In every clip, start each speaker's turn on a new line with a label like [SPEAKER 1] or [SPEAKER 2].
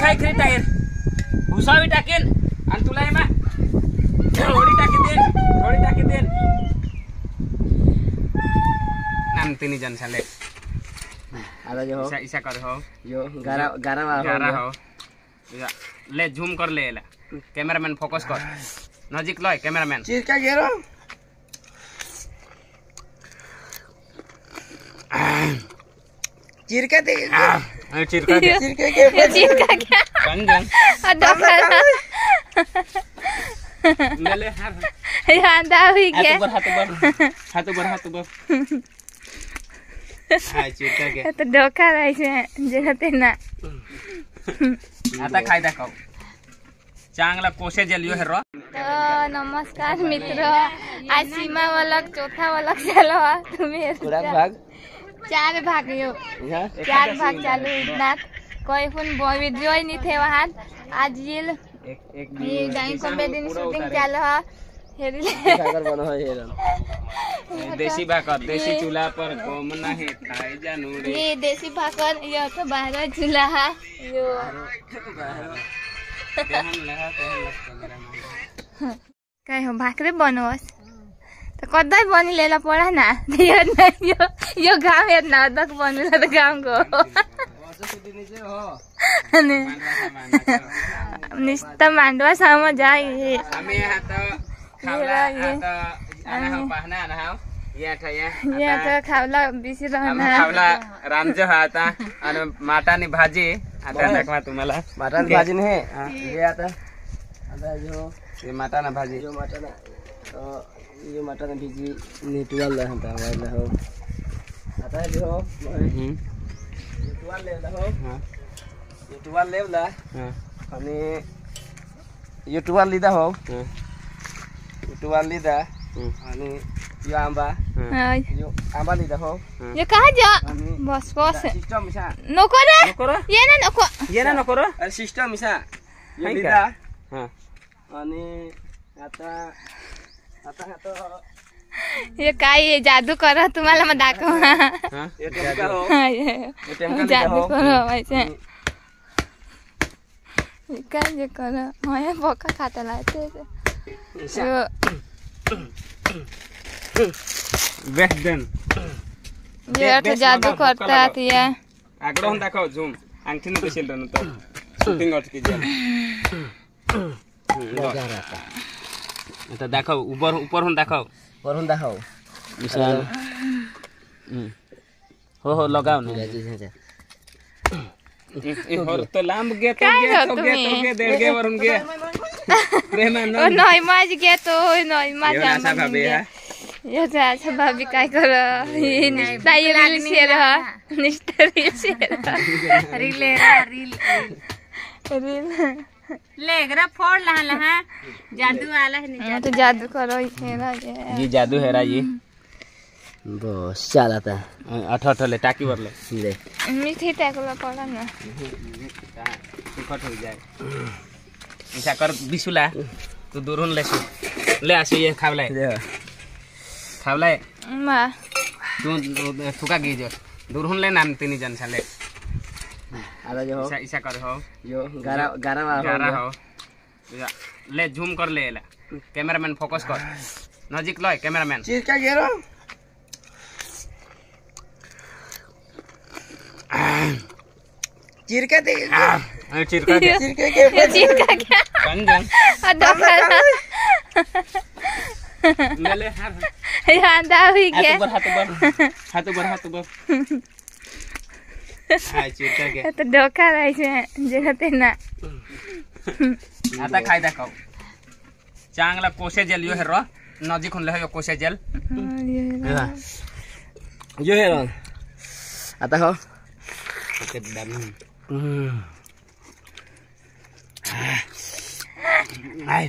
[SPEAKER 1] काय खरी टाकेन भुसावी टाकेन आणि तुला हे मा थोडी टाकी दे नाम तिनी जन साले
[SPEAKER 2] आता जो
[SPEAKER 1] ऐसा कर हो
[SPEAKER 2] जो गारा
[SPEAKER 1] हो ले झूम कर ले कैमरामैन फोकस कर नजीक लो कैमरामैन
[SPEAKER 2] चिरका घेरो चिरका दे
[SPEAKER 1] चिरका
[SPEAKER 2] के
[SPEAKER 3] चिरका क्या
[SPEAKER 1] कंजन ले
[SPEAKER 3] याद आ गया
[SPEAKER 1] हाथ ऊपर हां चिरका के
[SPEAKER 3] तो डोका रही है जगते ना
[SPEAKER 1] आता खाई दाखव चांगला कोसे जलियो है रो
[SPEAKER 3] तो नमस्कार मित्रों आज सीमा वाला चौथा वाला चलो तुम्हें
[SPEAKER 2] भाग
[SPEAKER 3] 4 भाग यो 4 भाग चालू इतना कोई फोन वीडियो ही नहीं थे वहाँ आज ये डाइंग कॉमेडी शूटिंग चालू है
[SPEAKER 1] देसी भाकर देसी चूल्हा पर कोमना है खाए जानू रे
[SPEAKER 3] ये देसी भाकर ये तो बाहर चूल्हा है यो काय हो भाकरे बनोस तो कदाई बनी लेला पड़ा ना यो गाँव है ना तक बनला तो गाँव को निस्ता मांडवा सामो जाए
[SPEAKER 1] हमें यहाँ तो खावला आता आना हो पहना आना हो ये
[SPEAKER 3] तो खावला बिसी रहना
[SPEAKER 1] खावला रामजो आता आणि माटानी भाजी आता दाखवा तुम्हाला
[SPEAKER 2] मटन भाजी नहीं है ये आता जो
[SPEAKER 1] ये मटाना भाजी
[SPEAKER 2] जो मटन तो ये मटन भाजी नेटुअल रहता है हो आता है जो नेटुअल लेवला हो
[SPEAKER 1] हां
[SPEAKER 2] नेटुअल लेवला
[SPEAKER 1] हां
[SPEAKER 2] आणि नेटुअल लीदा हो
[SPEAKER 1] हां
[SPEAKER 2] नेटुअल लीदा आणि यो आंबा यो आंबा लीदा हो
[SPEAKER 3] ये कहाँ जा बस
[SPEAKER 2] सिस्टम मिसा
[SPEAKER 3] नको रे ये ना नको
[SPEAKER 2] अरे सिस्टम मिसा यो लीदा
[SPEAKER 1] हां
[SPEAKER 2] आणि आता
[SPEAKER 3] ये काय ये जादू करा तुम्हाला मग दाखव
[SPEAKER 1] हां
[SPEAKER 2] ये टेमका हो
[SPEAKER 3] जादू करो वैसे काय जे करा मैं पक्का खाता लाते
[SPEAKER 1] बैठ देन
[SPEAKER 3] ये तो जादू करता थी ये
[SPEAKER 1] आकडे होऊन दाखव झूम अंगठी नको शिल्लक तो शूटिंग अटकी जाईल आता दाखव ऊपर होऊन दाखव
[SPEAKER 2] वरून दाखव
[SPEAKER 1] विशाल हो लगाव ना और तो लांब गे तो देड़ गे वरून गे प्रेमानंद
[SPEAKER 3] ओ नय माज गे तो नय माज
[SPEAKER 1] असा भाबी हा
[SPEAKER 3] ये तो अच्छा भाभी काय कर ये निस्ता ये रील शेयर रील लेगरा फोड़ लहा जादू वाला है नहीं तो जादू करो
[SPEAKER 1] ये जादू है रा ये
[SPEAKER 2] बस चल आता है
[SPEAKER 1] अठ ले टाकी भर ले
[SPEAKER 3] मीठी टाकला पड़ा ना
[SPEAKER 1] सुखट हो जाए ऐसा कर बिसुला तू दूरन ले आसे ये खावला
[SPEAKER 3] मा
[SPEAKER 1] तू थुका गी जो दूरन ले नाम तिनी जन साले
[SPEAKER 2] आता जो
[SPEAKER 1] ऐसा कर हो
[SPEAKER 2] जो गारा
[SPEAKER 1] हो ले झूम कर ले कैमरामैन फोकस कर नजीक लो कैमरामैन
[SPEAKER 2] चिरका घेरो चिरका दे
[SPEAKER 1] चिरका के
[SPEAKER 3] चिरका क्या
[SPEAKER 1] कंजन ले
[SPEAKER 3] याद आ गया
[SPEAKER 1] हाथ ऊपर हां चिरका के
[SPEAKER 3] तो डोका रही है जगते ना
[SPEAKER 1] आता खाई दाखव चांगला कोसे जलियो है रो नजीक होन ले हो कोसे जल
[SPEAKER 2] जो है आता हो
[SPEAKER 1] के दम आई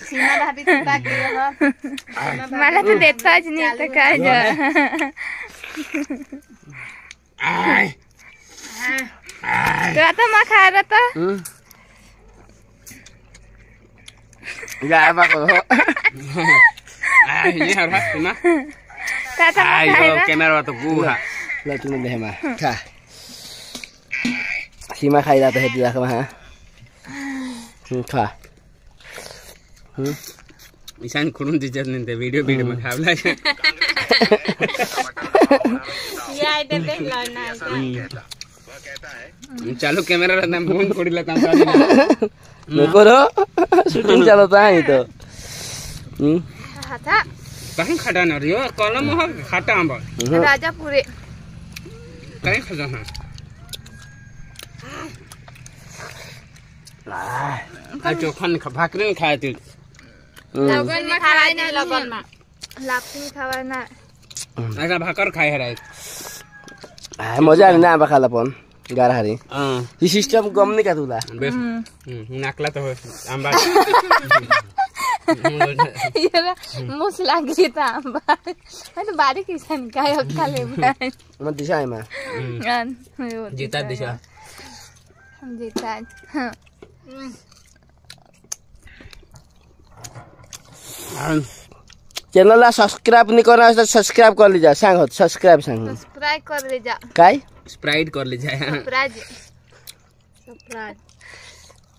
[SPEAKER 3] सीमा भाभी तो बात हो मला तो देता ज नहीं तो काय जा
[SPEAKER 1] आई
[SPEAKER 3] तो आता मा खा रहा था
[SPEAKER 2] जा बाको
[SPEAKER 1] आई ये हर हाथ ना
[SPEAKER 3] ताता
[SPEAKER 1] आई कैमरा तो गुहा
[SPEAKER 2] ला तूने दे मा खा खीमा खाई जाता है दिला वहाँ खा
[SPEAKER 1] ईशान खुरून इज्जत नहीं दे वीडियो में खावला
[SPEAKER 3] ये आइटम देख लो ना
[SPEAKER 1] चालू कैमरा रहता है फोन कोड़ी लेता हूँ
[SPEAKER 2] देखो रो शूटिंग चलता है तो
[SPEAKER 3] खाता
[SPEAKER 1] कहीं खटा न रही हो कलम हो खटा हम
[SPEAKER 3] राजा पूरे
[SPEAKER 1] कहीं खजा हां आ चोखन भाकरी खाए तू
[SPEAKER 3] लगन में खाए ना लगन में लापसी खावा ना
[SPEAKER 1] ऐसा भाकर खाए है
[SPEAKER 2] मजा आने ना बखाला पन गार हरी
[SPEAKER 1] हां
[SPEAKER 2] ये सिस्टम गम नहीं का तुला
[SPEAKER 1] बेस नाकला तो आंबा
[SPEAKER 3] ये मुस लागी था आंबा मैं तो बारी किसान काय खा ले
[SPEAKER 2] मत दिशा है मां
[SPEAKER 1] जीता दिशा
[SPEAKER 3] जीता
[SPEAKER 2] चैनल ला सब्सक्राइब नहीं करना है तो सब्सक्राइब कर लीजिए सांग सब्सक्राइब सांग
[SPEAKER 3] सब्सक्राइब कर ले जा
[SPEAKER 2] काय
[SPEAKER 1] स्प्राइट कर ले जाए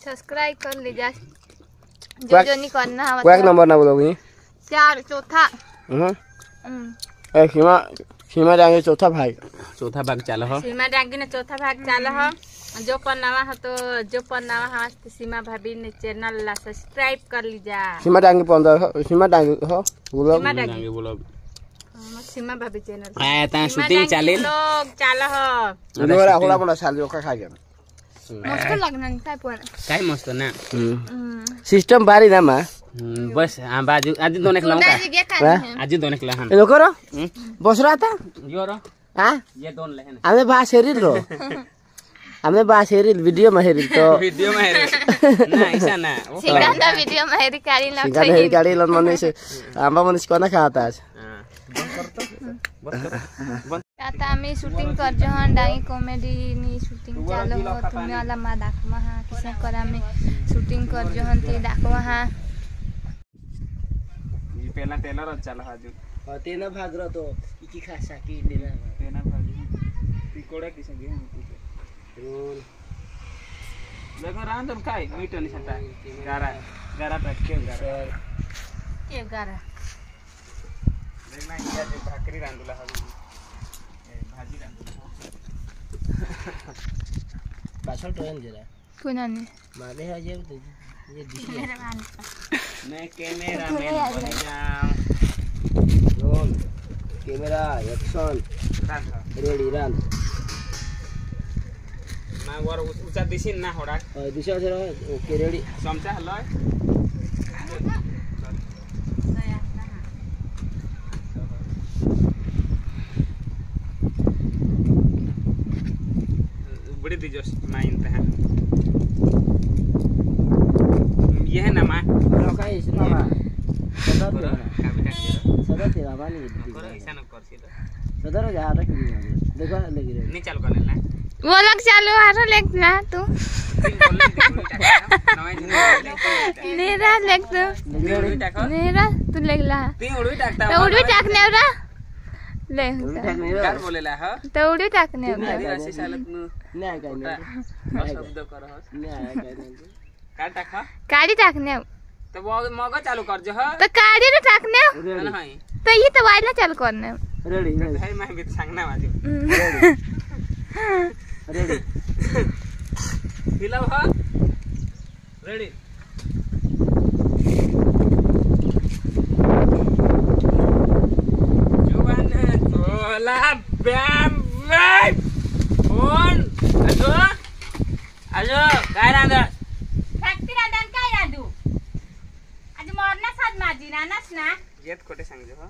[SPEAKER 3] सब्सक्राइब कर ले जा जो नहीं करना है
[SPEAKER 2] कोई नंबर ना बोलोगी
[SPEAKER 3] 4 चौथा
[SPEAKER 2] ए सीमा डांगे चौथा भाग
[SPEAKER 1] चालो हो
[SPEAKER 3] सीमा डांगी ने चौथा भाग चालो हो जो पन्नावा है तो जो पन्नावा है सीमा भाभी ने चैनल ला सब्सक्राइब कर लीजा
[SPEAKER 2] सीमा डांगे 15 सीमा डांगे हो बोलो
[SPEAKER 3] सीमा भाभी चैनल
[SPEAKER 1] आया ता शूटिंग चाले
[SPEAKER 3] लोग चालो हो
[SPEAKER 2] लोरा होला बड़ा साल का खा गया
[SPEAKER 3] मस्त लगना काय पण
[SPEAKER 1] काय मस्त ना
[SPEAKER 2] सिस्टम बारी ना मा
[SPEAKER 1] बस हां बाजू आज दोने खिलाऊं का आज दोने खिला हां
[SPEAKER 2] लोग रो बस रहा था
[SPEAKER 1] यो रो
[SPEAKER 2] हां
[SPEAKER 1] ये दोन ले है
[SPEAKER 2] हमें बात शेरिल रो हमें बात शेरिल वीडियो में हेरिल तो
[SPEAKER 1] वीडियो में हेरिल ना ऐसा ना
[SPEAKER 3] सिंगाना वीडियो में हेरी काड़ी ना
[SPEAKER 2] सिंगाना हेरी काड़ी लन मने से आंबा मने कोना खाता आज
[SPEAKER 3] आता आम्ही शूटिंग करजो हन डाई कॉमेडी नी शूटिंग चालू हो तुम्ही वाला मा दाखवा हा किसा करा में शूटिंग करजो हन ते दाखवा हा
[SPEAKER 1] ये पहला टेलर चला हाजू
[SPEAKER 2] तेना भाग रो तो इकी खासा की देना
[SPEAKER 1] तेना भाग पिकोड़ा किसा गे रोल देखो रांदम काय मीट नहीं सकता गारा पैक के गारा देखना ये जो भाकरी रांदला हाजू भाजी रांदला
[SPEAKER 2] पाछल ट्रेन जरा
[SPEAKER 3] पुना ने
[SPEAKER 2] माने है ये दिशा
[SPEAKER 1] मैं कैमरामैन बन जाऊं
[SPEAKER 2] roll camera action ready run
[SPEAKER 1] मैं वर ऊंचा दिसिन ना होडा
[SPEAKER 2] दिशा जरा ओके रेडी
[SPEAKER 1] समचा हलय बड़ी दिजो माइन पे है ये है ना मां
[SPEAKER 2] लोका इसना मा सदा तेरा मानी
[SPEAKER 1] करो ऐसा न कर सीधा
[SPEAKER 2] सदा रो जा रख देखो लगी रे
[SPEAKER 1] नहीं चालू कर लेना
[SPEAKER 3] वो लोग चालू हारो लेक ना तू नेरा लेक तू नेरा तू लेक ला
[SPEAKER 1] ती उड़वी टाकता
[SPEAKER 3] तो उड़वी टाकने रा ले
[SPEAKER 1] कार बोलेला ह
[SPEAKER 3] तो उड़वी टाकने
[SPEAKER 1] आदिवासी सालत नु
[SPEAKER 2] नाही काय नाही
[SPEAKER 1] शब्द कर हस
[SPEAKER 2] नाही काय नाही
[SPEAKER 1] कार टाका
[SPEAKER 3] काडी टाकने
[SPEAKER 1] तो वो मग चालू कर जो ह
[SPEAKER 3] तो काडी रे टाकने
[SPEAKER 1] नाही
[SPEAKER 3] तो ये तो वायला चालू करने
[SPEAKER 2] रेडी
[SPEAKER 1] है मैं भी सांगना माझी
[SPEAKER 2] रेडी
[SPEAKER 1] फिलम ह रेडी जुबान बोला बॅम बॅम फोन आजो आजो काय रांदा
[SPEAKER 3] फॅक्टरी रांदन काय रांदू आज मरना साथ माझी रानास ना
[SPEAKER 1] येत खोटे सांगजो ह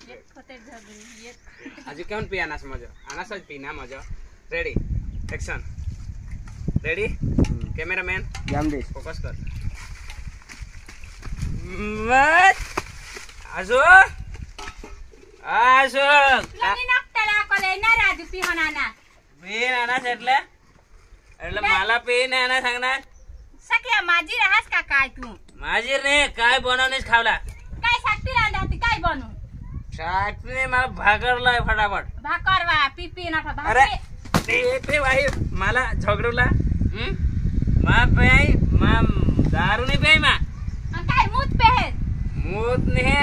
[SPEAKER 3] येत खोटे झगडी येत
[SPEAKER 1] आज केवन पियानास मजा आनासच पिना मजा ready action ready cameraman
[SPEAKER 2] jam they
[SPEAKER 1] focus कर मत आजो आजो
[SPEAKER 3] लनी नक्तला कोले ना राजू पिहनाना
[SPEAKER 1] पेन आना એટલે એટલે मला पेन आना सांगणार
[SPEAKER 3] सख्या माझी राहस का काय तू
[SPEAKER 1] माझी रे काय बनवणेस खावला
[SPEAKER 3] काय फॅक्टरी रांदाती काय बनू
[SPEAKER 1] शाकने मला भाकरलाय फटाफट
[SPEAKER 3] भाकर वा पिपी ना
[SPEAKER 1] अरे ते भाई मला झगडूला मा पे मा दारू नाही पे मा
[SPEAKER 3] काय मूत पे
[SPEAKER 1] मूत नाही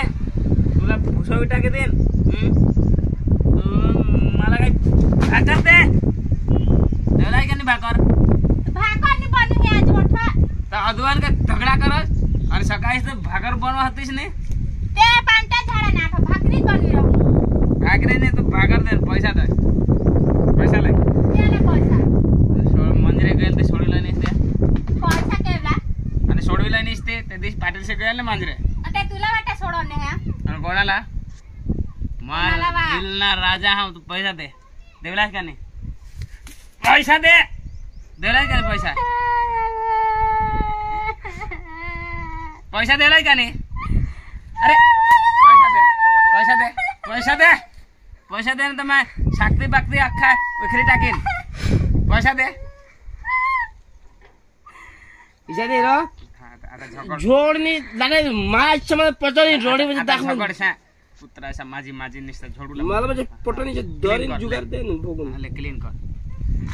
[SPEAKER 1] तुला भुसवी टाके देन मला काय भाकर दे देवलाय का नाही भाकर
[SPEAKER 3] भाकर नाही बनू हे आज मोठा
[SPEAKER 1] तर अदवान का झगडा करस आणि सकाळीच तर भाकर बनवा होतीस नाही
[SPEAKER 3] ते पांटा झाडा ना भाकरी बनवी राहू
[SPEAKER 1] भाकरी नाही तर भाकर दे पैसा दे पैसा लाई
[SPEAKER 3] त्याला पैसा
[SPEAKER 1] मंदिरे गेल ते सोडविला नाही ते
[SPEAKER 3] पैसा केवला
[SPEAKER 1] आणि सोडविला नाही ते त्या दिवशी पाटील से गेल ना मंदिरे
[SPEAKER 3] आता तुला वाटा सोडवणे हा
[SPEAKER 1] आणि कोणाला मार दिलना राजा हा तू पैसा दे देवलास का नाही पैसा दे देवलास का नाही पैसा पैसा देलाय का नाही अरे पैसा दे पैसा दे पैसा दे ना तर मैं साखरी बाकरी अख्खा विखरी टाकीन पैसा दे
[SPEAKER 2] इजा दे रो
[SPEAKER 1] आता झगड
[SPEAKER 2] जोडनी लागे माच मध्ये पटणी जोडी म्हणजे दाखव
[SPEAKER 1] झगडसा पुत्रा असा माझी माझी निस्ता झोडूला
[SPEAKER 2] मला म्हणजे पटणीचे दोरीन जुगार दे ना बघून
[SPEAKER 1] आले क्लीन कर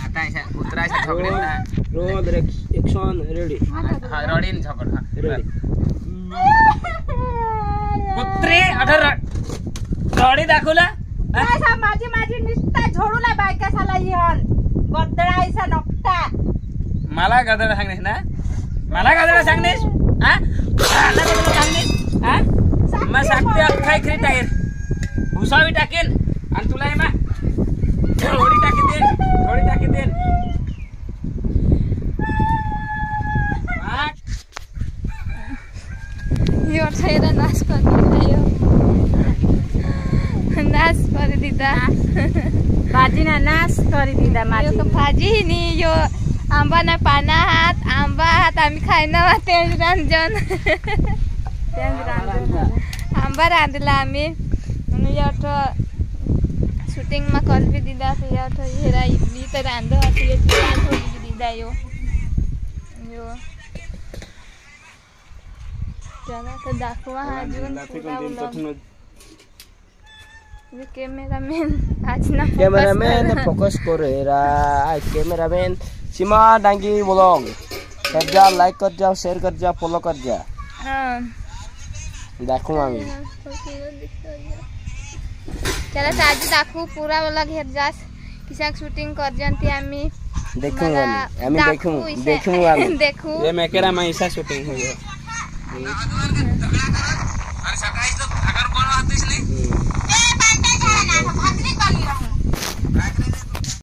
[SPEAKER 1] आता असा पुत्रा असा झगडेल ना
[SPEAKER 2] रोल एक्शन रेडी
[SPEAKER 1] हा रडीन झगड हा
[SPEAKER 2] रेडी
[SPEAKER 1] पुत्री अठर रडी दाखवला
[SPEAKER 3] पैसा माझी माझी निस्ता झोडूला बायका साला येऊन गदडायचा नकटा
[SPEAKER 1] मला गदर सांगणेस ना मला गदर सांगणेस हा मला गदर सांगणेस हा मग सांगते अख्खा इकडे टाकेन भुसावी टाकेन आणि तुला मग थोडी टाकी देन
[SPEAKER 3] यो ठेरा नाश कर दियो नाश कर दिदा भाजी ना नाश कर दिदा माझी यो भाजी नि यो आंबा ना पाना हात आंबा हात आम्ही खायना तेज रंजन आंबा रांधला आम्ही आणि यात शूटिंग मा कॉल्फी दिदा ते यात हेरा इडली तर रांध होती थोडी दिदा यो चला तर दाखवा हा अजून कॅमेरामॅन आज ना
[SPEAKER 2] कॅमेरामॅन फोकस करे रा कॅमेरामॅन सीमा डांगी ब्लॉग कर जा लाइक कर जा शेयर कर जा फॉलो कर जा
[SPEAKER 3] हां
[SPEAKER 2] दाखवू आम्ही
[SPEAKER 3] चला आज दाखवू पूरा वाला घेर जास किसा शूटिंग कर जानती आम्ही
[SPEAKER 2] देखू आम्ही देखू
[SPEAKER 3] देखू
[SPEAKER 2] आम्ही
[SPEAKER 3] देखू
[SPEAKER 1] ये मैं कह रहा मैं ऐसा शूटिंग हुई है